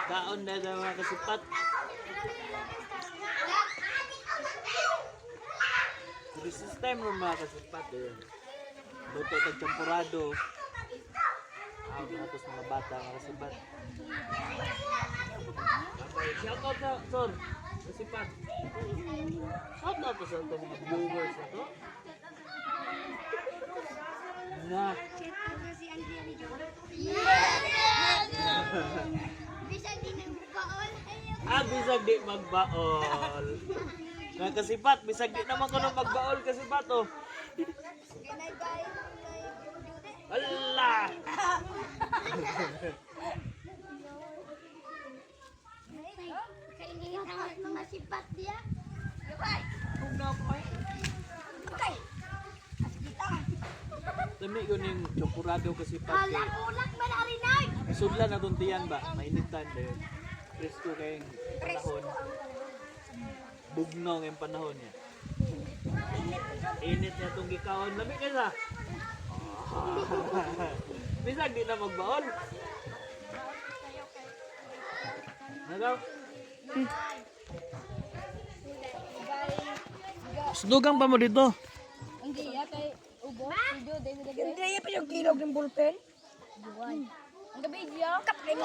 Kaon na sa mga kasipat. Recess time ng mga kasipat eh. Luto ng champurado. Tapos mga bata mga kasipat. Okay, shout out sa Sor. Kasipat. Shout out sa itong mga viewers na to. Na. Bisag din ang baon. Bisag di magbaol. Nga kasipat, bisag di naman ko nang magbaol kasipat oh. Allah! Kainin ang mga sipat dia. Kung na pa eh. Okay. Dami yun yung chokurado kasipat. Ulak ba na rinag? Sudlan na tuntiyan ba? Mainitan dahil. Presko kayong panahon. Bugnong yung panahon niya. Init niya itong gikaon. Lamig ka sa? Bisag di na magbaon. Nagaw? Sudugang pa mo dito. Hindi ya kay ubo. Video day video. Hindi pa yung kilog ng ballpen. Ang gabi dia. Kapag